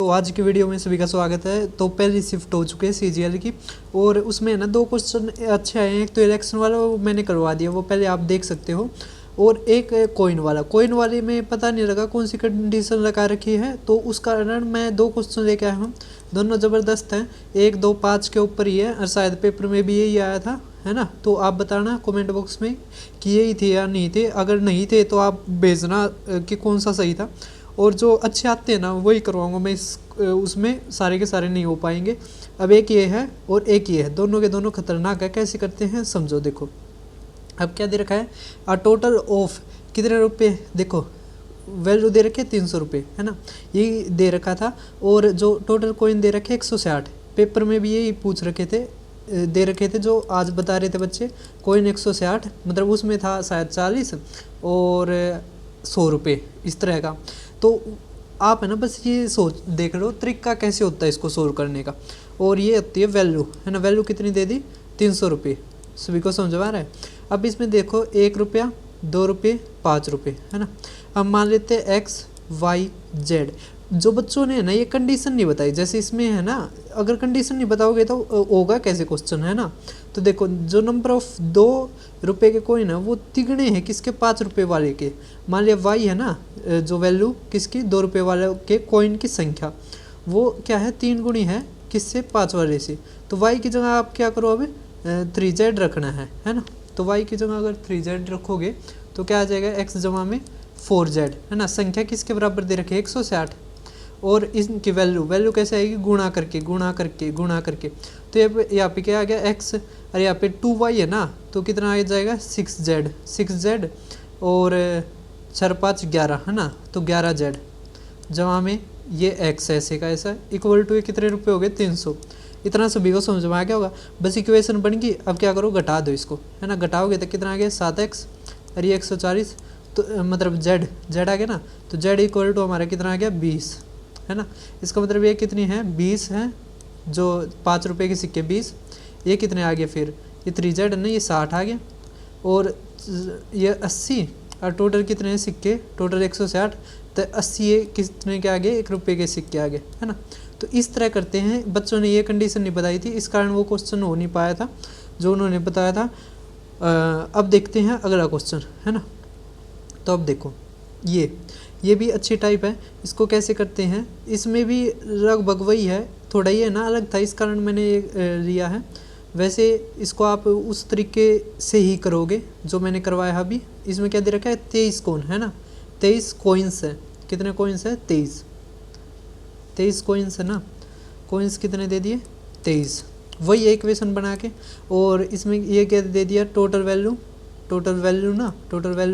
तो आज की वीडियो में सभी का स्वागत है। तो पहली शिफ्ट हो चुकी है सीजीएल की और उसमें ना दो क्वेश्चन अच्छे आए हैं। एक तो इलेक्शन वाला वो मैंने करवा दिया, वो पहले आप देख सकते हो, और एक कोइन वाले में पता नहीं लगा कौन सी कंडीशन लगा रखी है, तो उस कारण मैं दो क्वेश्चन लेके आया हूँ। दोनों ज़बरदस्त हैं, 1, 2, 5 के ऊपर ही है और शायद पेपर में भी यही आया था, है ना। तो आप बताना कमेंट बॉक्स में कि यही थे या नहीं थे। अगर नहीं थे तो आप भेजना कि कौन सा सही था, और जो अच्छे आते हैं ना वही करवाऊंगा मैं। उसमें सारे के सारे नहीं हो पाएंगे। अब एक ये है और एक ये है, दोनों के दोनों खतरनाक है। कैसे करते हैं समझो। देखो अब क्या दे रखा है, टोटल ऑफ कितने रुपए, देखो वैल्यू दे रखे 300 रुपये, है ना, यही दे रखा था। और जो टोटल कॉइन दे रखे 160, पेपर में भी यही पूछ रखे थे, दे रखे थे जो आज बता रहे थे बच्चे। कॉइन 160 मतलब उसमें था शायद 40 और 100 रुपये इस तरह का। तो आप है ना बस ये सोच देख लो तरीका कैसे होता है इसको सोल्व करने का। और ये होती है वैल्यू, है ना। वैल्यू कितनी दे दी, 300 रुपये। सभी को समझ आ रहा है। अब इसमें देखो 1 रुपया, 2 रुपये, 5 रुपये, है ना। अब मान लेते हैं एक्स वाई जेड। जो बच्चों ने ना ये कंडीशन नहीं बताई, जैसे इसमें है ना, अगर कंडीशन नहीं बताओगे तो होगा कैसे क्वेश्चन, है ना। तो देखो जो नंबर ऑफ 2 रुपये के कोइन है वो तिगुने हैं किसके, 5 रुपये वाले के। मान लिया वाई है ना, जो वैल्यू किसकी, 2 रुपये वाले के कोइन की संख्या, वो क्या है 3 गुणी है किससे, 5 वाले से। तो वाई की जगह आप क्या करो, अब 3z रखना है ना। तो वाई की जगह अगर 3z रखोगे तो क्या आ जाएगा, एक्स जमा में 4z, है ना। संख्या किसके बराबर दे रखे 160, और इनकी वैल्यू कैसे आएगी, गुणा करके गुणा करके गुणा करके। तो यहाँ पे क्या आ गया एक्स, और यहाँ पे 2y है ना, तो कितना आ जाएगा 6z और 4 5 11, है ना। तो 11z जमा में ये x ऐसे का ऐसा इक्वल टू कितने रुपये हो गए 300। इतना सभी को समझ में आ गया होगा। बस इक्वेशन बन गई। अब क्या करो, घटा दो इसको, है ना। घटाओगे तो कितना आ गया 7x और ये 140, तो मतलब z आ गया ना। तो z इक्वल टू हमारा कितना आ गया 20, है ना। इसका मतलब ये कितनी है 20 है, जो 5 रुपये के सिक्के 20। ये कितने आ गए फिर, ये 3z है ना, ये 60 आ गया, और ये 80, और टोटल कितने हैं सिक्के, टोटल 160। तो 80 ये कितने के आगे, 1 रुपये के सिक्के आगे, है ना। तो इस तरह करते हैं। बच्चों ने ये कंडीशन नहीं बताई थी, इस कारण वो क्वेश्चन हो नहीं पाया था जो उन्होंने बताया था। अब देखते हैं अगला क्वेश्चन, है ना। तो अब देखो ये भी अच्छी टाइप है। इसको कैसे करते हैं, इसमें भी लगभग वही है, थोड़ा ही है ना अलग था, इस कारण मैंने ये लिया है। वैसे इसको आप उस तरीके से ही करोगे जो मैंने करवाया है अभी। इसमें क्या दे रखा है 23 कॉइन, है ना, 23 कॉइन्स है। कितने कॉइन्स है 23 कॉइन्स है ना। कॉइन्स कितने दे दिए 23, वही एक इक्वेशन बना के। और इसमें ये क्या दे दिया, टोटल वैल्यू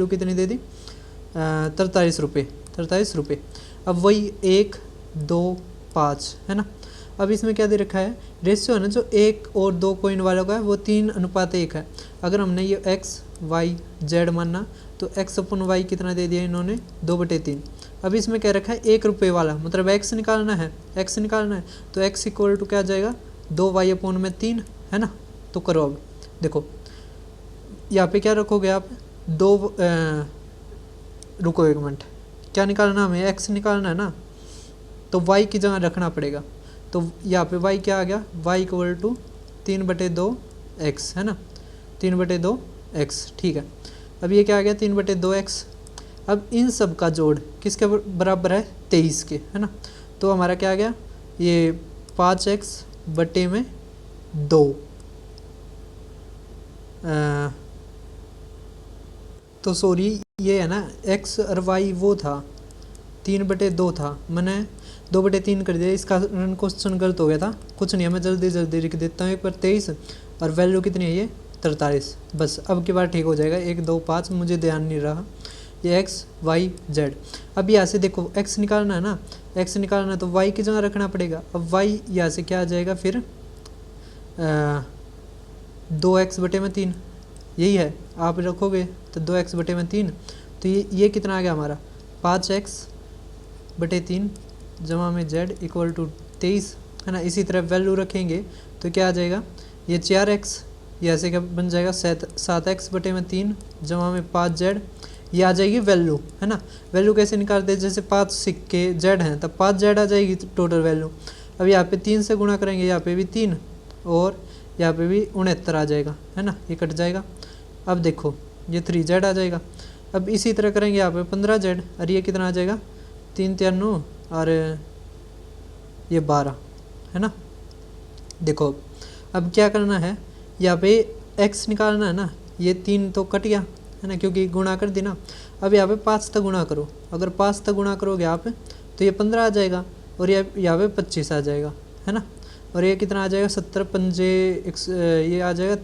कितनी दे दी 43 रुपये। अब वही 1, 2, 5, है ना। अब इसमें क्या दे रखा है, रेशियो है ना, जो 1 और 2 कॉइन वालों का है वो 3:1 है। अगर हमने ये एक्स वाई जेड मानना तो x अपन वाई कितना दे दिया इन्होंने 2/3। अब इसमें क्या रखा है 1 रुपये वाला, मतलब x निकालना है, तो x इक्वल टू क्या आ जाएगा 2y/3, है ना। तो करो अब देखो यहाँ पे क्या रखोगे आप, रुको 1 मिनट, क्या निकालना हमें, x निकालना है ना, तो y की जगह रखना पड़ेगा। तो यहाँ पे y क्या आ गया, y इक्वल टू 3/2x, है ना, 3/2x, ठीक है। अब ये क्या आ गया 3/2x। अब इन सब का जोड़ किसके बराबर है 23 के, है ना। तो हमारा क्या आ गया, ये 5x/2, तो सॉरी ये है ना x और y वो था 3/2 था, मैंने 2/3 कर दिया, इसका क्वेश्चन गलत हो गया था। कुछ नहीं है, मैं जल्दी लिख देता हूँ एक बार 23, और वैल्यू कितनी है ये 43। बस अब की बार ठीक हो जाएगा। 1, 2, 5 मुझे ध्यान नहीं रहा, ये x y z। अब यहाँ से देखो x निकालना है ना, x निकालना है तो y की जगह रखना पड़ेगा। अब y यहाँ से क्या आ जाएगा फिर 2x/3, यही है, आप रखोगे तो 2x/3। तो ये कितना आ गया हमारा 5x/3 जमा में z इक्वल टू 23, है ना। इसी तरह वैल्यू रखेंगे तो क्या आ जाएगा, ये 4x, यहाँ से क्या बन जाएगा 7x/3 जमा में 5z ये आ जाएगी वैल्यू, है ना। वैल्यू कैसे निकालते हैं, जैसे 5 सिक्के जेड हैं तब 5 जेड आ जाएगी टोटल वैल्यू। अब यहाँ पे 3 से गुणा करेंगे, यहाँ पे भी 3 और यहाँ पे भी 69 आ जाएगा, है ना, ये कट जाएगा। अब देखो ये 3 जेड आ जाएगा। अब इसी तरह करेंगे यहाँ पे 15 जेड, और ये कितना आ जाएगा 3 3 9 और ये 12, है ना। देखो अब क्या करना है, यहाँ पे x निकालना है ना, ये 3 तो कट गया, है ना, क्योंकि गुणा कर दी ना। अब यहाँ पे 5 तक गुणा करो, अगर 5 तक गुणा करोगे आप तो ये 15 आ जाएगा और यहाँ पे 25 आ जाएगा, है ना। और ये कितना आ जाएगा 70 पंजे ये आ जाएगा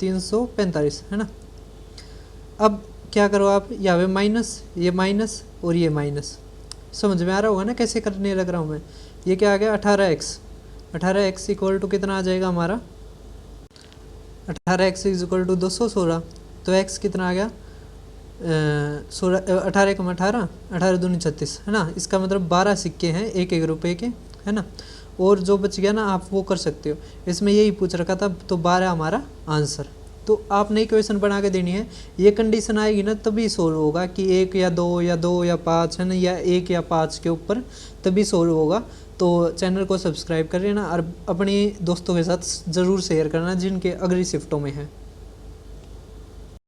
345, है ना। अब क्या करो आप, यहाँ पे माइनस, ये माइनस और ये माइनस, समझ में आ रहा होगा ना कैसे करने लग रहा हूँ मैं। ये क्या आ गया 18x इक्वल टू कितना आ जाएगा हमारा 18x इक्वल टू 216। तो x कितना आ गया 18 कम 18 18 दूनी 36, है ना। इसका मतलब 12 सिक्के हैं 1 रुपये के, है ना। और जो बच गया ना आप वो कर सकते हो, इसमें यही पूछ रखा था, तो 12 हमारा आंसर। तो आपने इक्वेशन बना के देनी है, ये कंडीशन आएगी ना तभी सोल्व होगा कि 1 या 2 या 2 या 5, है ना, या 1 या 5 के ऊपर तभी सोल्व होगा। तो चैनल को सब्सक्राइब कर लेना और अपने दोस्तों के साथ ज़रूर शेयर करना जिनके अगली शिफ्टों में है।